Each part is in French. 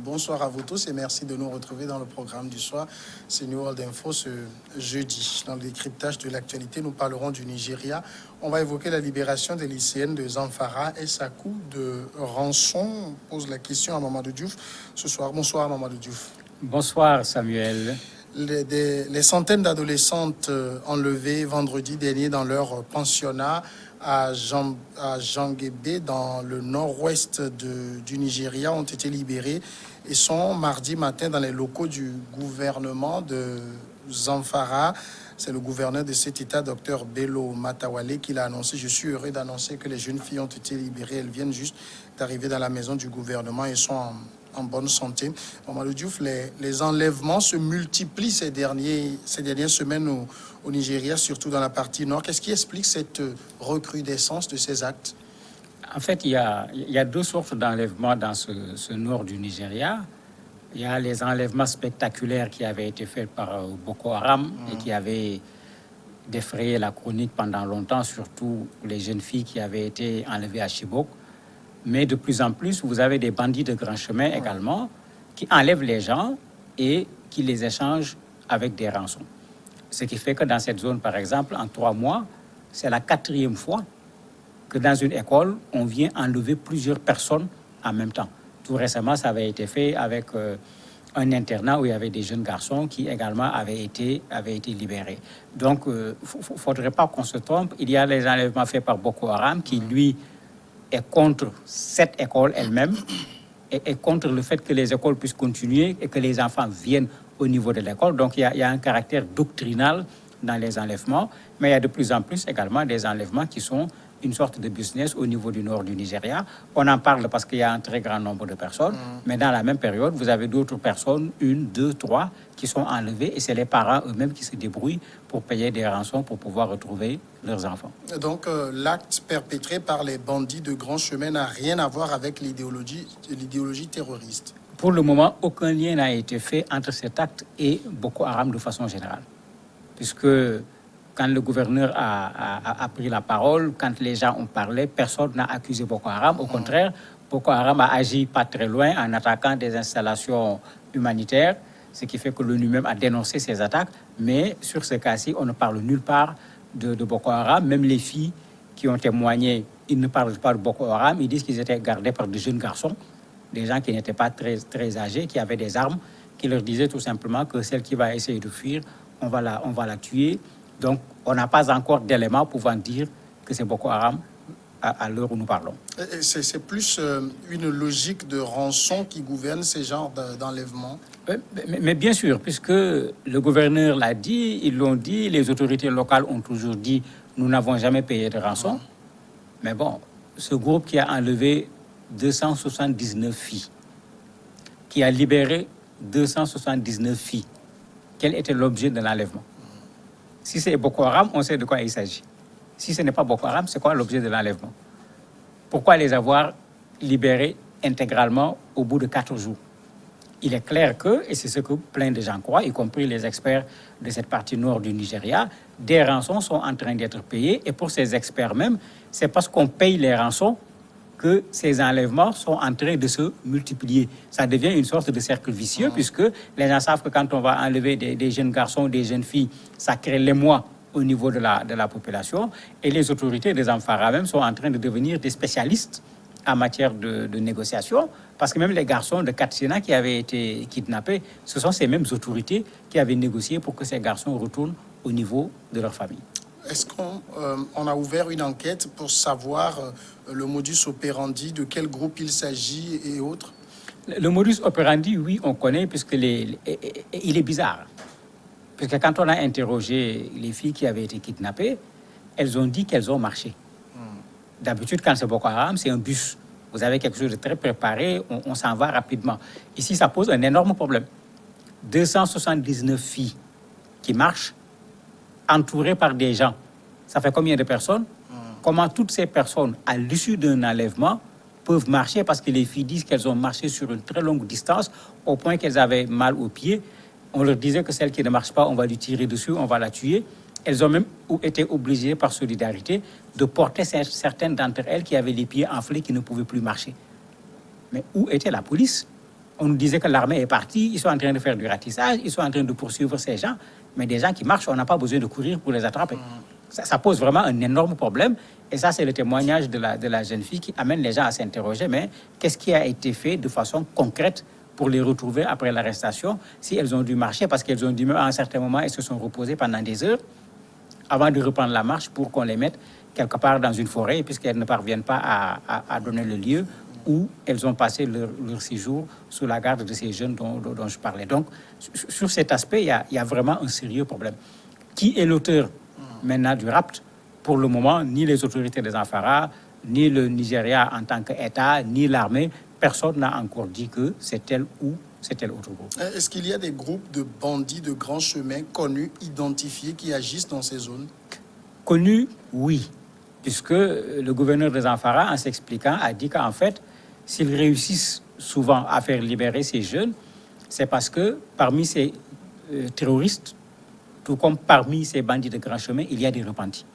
Bonsoir à vous tous et merci de nous retrouver dans le programme du soir. C'est New World Info ce jeudi. Dans le décryptage de l'actualité, nous parlerons du Nigeria. On va évoquer la libération des lycéennes de Zamfara et sa coup de rançon. On pose la question à Mamadou Diouf ce soir. Bonsoir Mamadou Diouf. Bonsoir Samuel. Les centaines d'adolescentes enlevées vendredi dernier dans leur pensionnat à Janguébé, dans le nord-ouest du Nigeria, ont été libérées et sont mardi matin dans les locaux du gouvernement de Zamfara. C'est le gouverneur de cet état, Dr Bello Matawale, qui l'a annoncé. Je suis heureux d'annoncer que les jeunes filles ont été libérées. Elles viennent juste d'arriver dans la maison du gouvernement et sont en bonne santé. Mamadou Diouf, les enlèvements se multiplient ces dernières semaines au Nigeria, surtout dans la partie nord. Qu'est-ce qui explique cette recrudescence de ces actes? En fait, il y a deux sortes d'enlèvements dans ce nord du Nigeria. Il y a les enlèvements spectaculaires qui avaient été faits par Boko Haram et qui avaient défrayé la chronique pendant longtemps, surtout les jeunes filles qui avaient été enlevées à Chibok. Mais de plus en plus, vous avez des bandits de grand chemin également qui enlèvent les gens et qui les échangent avec des rançons. Ce qui fait que dans cette zone, par exemple, en 3 mois, c'est la 4e fois que dans une école, on vient enlever plusieurs personnes en même temps. Tout récemment, ça avait été fait avec un internat où il y avait des jeunes garçons qui également avaient été libérés. Donc, il ne faudrait pas qu'on se trompe. Il y a les enlèvements faits par Boko Haram qui, lui, est contre cette école elle-même et contre le fait que les écoles puissent continuer et que les enfants viennent au niveau de l'école. Donc, il y a un caractère doctrinal dans les enlèvements, mais il y a de plus en plus également des enlèvements qui sont une sorte de business au niveau du nord du Nigeria. On en parle parce qu'il y a un très grand nombre de personnes, mais dans la même période, vous avez d'autres personnes, 1, 2, 3, qui sont enlevées et c'est les parents eux-mêmes qui se débrouillent pour payer des rançons pour pouvoir retrouver leurs enfants. Donc, l'acte perpétré par les bandits de grand chemin n'a rien à voir avec l'idéologie terroriste. Pour le moment, aucun lien n'a été fait entre cet acte et Boko Haram de façon générale. Puisque quand le gouverneur a pris la parole, quand les gens ont parlé, personne n'a accusé Boko Haram. Au contraire, Boko Haram a agi pas très loin en attaquant des installations humanitaires, ce qui fait que l'ONU même a dénoncé ces attaques. Mais sur ce cas-ci, on ne parle nulle part de Boko Haram. Même les filles qui ont témoigné, ils ne parlent pas de Boko Haram. Ils disent qu'ils étaient gardés par de jeunes garçons, des gens qui n'étaient pas très âgés, qui avaient des armes, qui leur disaient tout simplement que celle qui va essayer de fuir, on va la tuer. Donc, on n'a pas encore d'éléments pouvant dire que c'est Boko Haram à l'heure où nous parlons. C'est plus une logique de rançon qui gouverne ces genres d'enlèvements. Mais bien sûr, puisque le gouverneur l'a dit, ils l'ont dit, les autorités locales ont toujours dit, nous n'avons jamais payé de rançon. Mais bon, ce groupe qui a enlevé 279 filles, qui a libéré 279 filles, quel était l'objet de l'enlèvement? Si c'est Boko Haram, on sait de quoi il s'agit. Si ce n'est pas Boko Haram, c'est quoi l'objet de l'enlèvement? Pourquoi les avoir libérés intégralement au bout de 4 jours? Il est clair que, et c'est ce que plein de gens croient, y compris les experts de cette partie nord du Nigeria, des rançons sont en train d'être payées. Et pour ces experts même, c'est parce qu'on paye les rançons que ces enlèvements sont en train de se multiplier. Ça devient une sorte de cercle vicieux, puisque les gens savent que quand on va enlever des jeunes garçons, des jeunes filles, ça crée l'émoi au niveau de la population. Et les autorités des Zamfara même sont en train de devenir des spécialistes en matière de négociation, parce que même les garçons de Katsina qui avaient été kidnappés, ce sont ces mêmes autorités qui avaient négocié pour que ces garçons retournent au niveau de leur famille. Est-ce qu'on a ouvert une enquête pour savoir le modus operandi, de quel groupe il s'agit et autres? Le modus operandi, oui, on connaît, puisque il est bizarre. Puisque quand on a interrogé les filles qui avaient été kidnappées, elles ont dit qu'elles ont marché. D'habitude, quand c'est Boko Haram, c'est un bus. Vous avez quelque chose de très préparé, on s'en va rapidement. Ici, ça pose un énorme problème. 279 filles qui marchent, entourées par des gens. Ça fait combien de personnes? Comment toutes ces personnes, à l'issue d'un enlèvement, peuvent marcher? Parce que les filles disent qu'elles ont marché sur une très longue distance, au point qu'elles avaient mal aux pieds. On leur disait que celle qui ne marche pas, on va lui tirer dessus, on va la tuer. Elles ont même été obligées, par solidarité, de porter certaines d'entre elles qui avaient les pieds enflés, qui ne pouvaient plus marcher. Mais où était la police? On nous disait que l'armée est partie, ils sont en train de faire du ratissage, ils sont en train de poursuivre ces gens, mais des gens qui marchent, on n'a pas besoin de courir pour les attraper. Ça pose vraiment un énorme problème. Et ça, c'est le témoignage de la jeune fille qui amène les gens à s'interroger, mais qu'est-ce qui a été fait de façon concrète pour les retrouver après l'arrestation, si elles ont dû marcher, parce qu'elles ont dû, à un certain moment, elles se sont reposées pendant des heures avant de reprendre la marche pour qu'on les mette quelque part dans une forêt, puisqu'elles ne parviennent pas à donner le lieu où elles ont passé leur séjour sous la garde de ces jeunes dont je parlais. Donc, sur cet aspect, il y a vraiment un sérieux problème. Qui est l'auteur maintenant du rapt? Pour le moment, ni les autorités des Zamfara, ni le Nigeria en tant qu'État, ni l'armée, personne n'a encore dit que c'est tel ou c'est tel autre groupe. Est-ce qu'il y a des groupes de bandits de grands chemins connus, identifiés, qui agissent dans ces zones? Connus, oui, puisque le gouverneur des Zamfara, en s'expliquant, a dit qu'en fait, s'ils réussissent souvent à faire libérer ces jeunes, c'est parce que parmi ces terroristes, tout comme parmi ces bandits de grands chemins, il y a des repentis.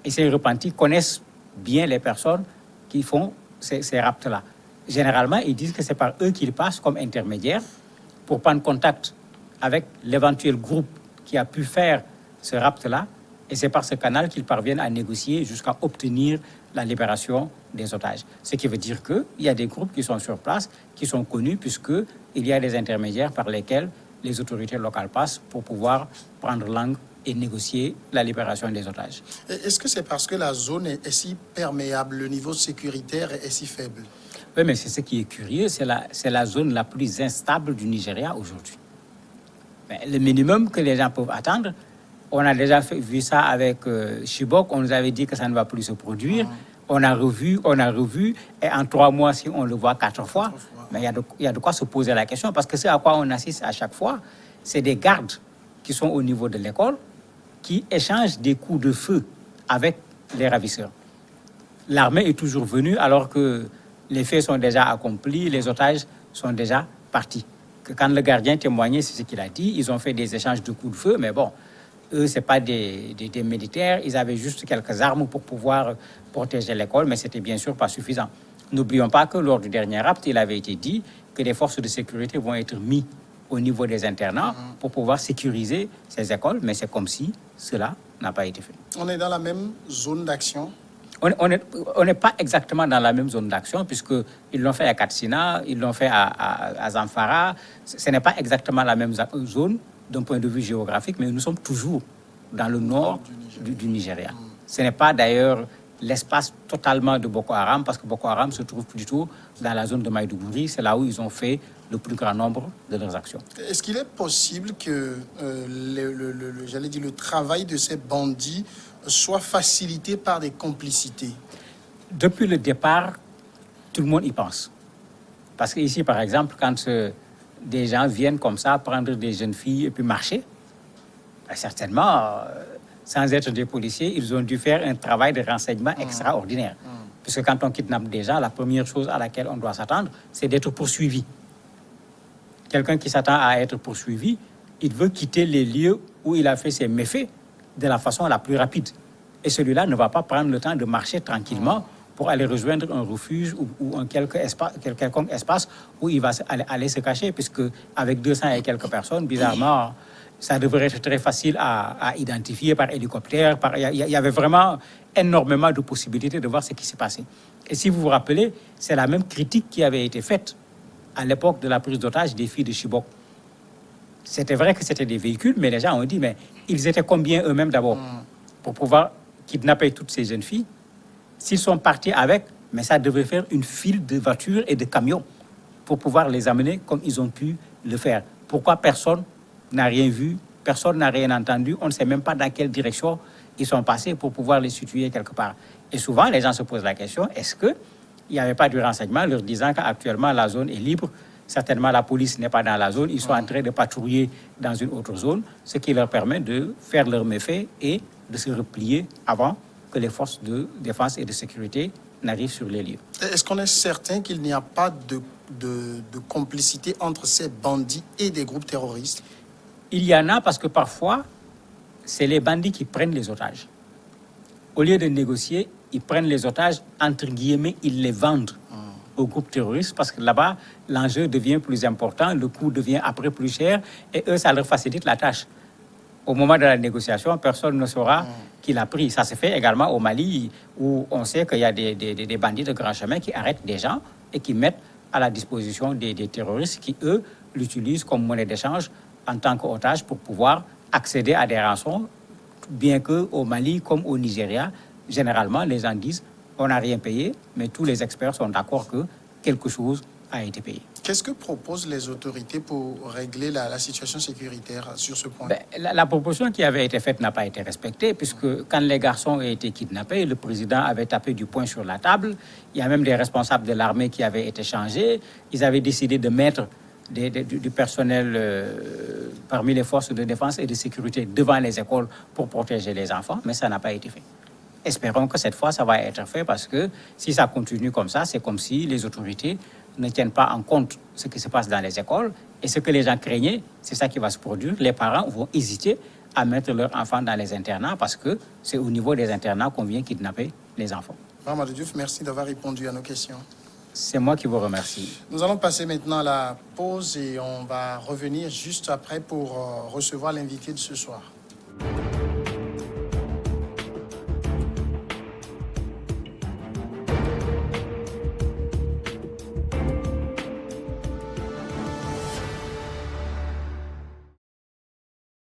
Et ces repentis connaissent bien les personnes qui font ces rapts-là. Généralement, ils disent que c'est par eux qu'ils passent comme intermédiaires pour prendre contact avec l'éventuel groupe qui a pu faire ce rapt-là. Et c'est par ce canal qu'ils parviennent à négocier jusqu'à obtenir la libération des otages. Ce qui veut dire qu'il y a des groupes qui sont sur place, qui sont connus, puisqu'il y a des intermédiaires par lesquels les autorités locales passent pour pouvoir prendre langue et négocier la libération des otages. Est-ce que c'est parce que la zone est si perméable, le niveau sécuritaire est si faible? Oui, mais c'est ce qui est curieux, c'est la zone la plus instable du Nigeria aujourd'hui. Mais le minimum que les gens peuvent attendre, on a déjà vu ça avec Chibok, on nous avait dit que ça ne va plus se produire. On a revu, et en 3 mois, si on le voit 4 fois, mais il y a de quoi se poser la question, parce que c'est à quoi on assiste à chaque fois, c'est des gardes qui sont au niveau de l'école, qui échangent des coups de feu avec les ravisseurs. L'armée est toujours venue alors que les faits sont déjà accomplis, les otages sont déjà partis. Que quand le gardien témoignait, c'est ce qu'il a dit, ils ont fait des échanges de coups de feu, mais bon, eux, ce n'est pas des militaires, ils avaient juste quelques armes pour pouvoir protéger l'école, mais ce n'était bien sûr pas suffisant. N'oublions pas que lors du dernier rapt, il avait été dit que des forces de sécurité vont être mises au niveau des internats pour pouvoir sécuriser ces écoles, mais c'est comme si cela n'a pas été fait. On est dans la même zone d'action? On n'est pas exactement dans la même zone d'action, puisqu'ils l'ont fait à Katsina, ils l'ont fait à Zamfara. Ce n'est pas exactement la même zone d'un point de vue géographique, mais nous sommes toujours dans le nord du Nigeria. Ce n'est pas d'ailleurs l'espace totalement de Boko Haram, parce que Boko Haram se trouve plutôt dans la zone de Maïdougouri, c'est là où ils ont fait le plus grand nombre de leurs actions. Est-ce qu'il est possible que le travail de ces bandits soit facilité par des complicités? Depuis le départ, tout le monde y pense. Parce qu'ici, par exemple, quand des gens viennent comme ça prendre des jeunes filles et puis marcher, ben certainement, sans être des policiers, ils ont dû faire un travail de renseignement extraordinaire. Puisque quand on kidnappe des gens, la première chose à laquelle on doit s'attendre, c'est d'être poursuivi. Quelqu'un qui s'attend à être poursuivi, il veut quitter les lieux où il a fait ses méfaits de la façon la plus rapide. Et celui-là ne va pas prendre le temps de marcher tranquillement pour aller rejoindre un refuge ou un quelconque espace où il va aller se cacher, puisque avec 200 et quelques personnes, bizarrement, ça devrait être très facile à identifier par hélicoptère. Il y avait vraiment énormément de possibilités de voir ce qui s'est passé. Et si vous vous rappelez, c'est la même critique qui avait été faite à l'époque de la prise d'otage des filles de Chibok. C'était vrai que c'était des véhicules, mais les gens ont dit, mais ils étaient combien eux-mêmes d'abord pour pouvoir kidnapper toutes ces jeunes filles? S'ils sont partis avec, mais ça devait faire une file de voitures et de camions pour pouvoir les amener comme ils ont pu le faire. Pourquoi personne n'a rien vu, personne n'a rien entendu, on ne sait même pas dans quelle direction ils sont passés pour pouvoir les situer quelque part. Et souvent, les gens se posent la question, est-ce qu'il n'y avait pas du renseignement leur disant qu'actuellement la zone est libre? Certainement, la police n'est pas dans la zone, ils sont en train de patrouiller dans une autre zone, ce qui leur permet de faire leurs méfaits et de se replier avant que les forces de défense et de sécurité n'arrivent sur les lieux. Est-ce qu'on est certain qu'il n'y a pas de complicité entre ces bandits et des groupes terroristes? Il y en a, parce que parfois, c'est les bandits qui prennent les otages. Au lieu de négocier, ils prennent les otages, entre guillemets, ils les vendent aux groupes terroristes parce que là-bas, l'enjeu devient plus important, le coût devient après plus cher et eux, ça leur facilite la tâche. Au moment de la négociation, personne ne saura qui l'a pris. Ça se fait également au Mali où on sait qu'il y a des bandits de grand chemin qui arrêtent des gens et qui mettent à la disposition des terroristes qui, eux, l'utilisent comme monnaie d'échange en tant qu'otage pour pouvoir accéder à des rançons, bien qu'au Mali comme au Nigeria, généralement, les gens disent on n'a rien payé, mais tous les experts sont d'accord que quelque chose a été payé. Qu'est-ce que proposent les autorités pour régler la situation sécuritaire sur ce point? La proposition qui avait été faite n'a pas été respectée, puisque quand les garçons ont été kidnappés, le président avait tapé du poing sur la table. Il y a même des responsables de l'armée qui avaient été changés. Ils avaient décidé de mettre du personnel parmi les forces de défense et de sécurité devant les écoles pour protéger les enfants, mais ça n'a pas été fait. Espérons que cette fois, ça va être fait parce que si ça continue comme ça, c'est comme si les autorités ne tiennent pas en compte ce qui se passe dans les écoles. Et ce que les gens craignaient, c'est ça qui va se produire. Les parents vont hésiter à mettre leurs enfants dans les internats parce que c'est au niveau des internats qu'on vient kidnapper les enfants. Mamadou Diouf, merci d'avoir répondu à nos questions. C'est moi qui vous remercie. Nous allons passer maintenant à la pause et on va revenir juste après pour recevoir l'invité de ce soir.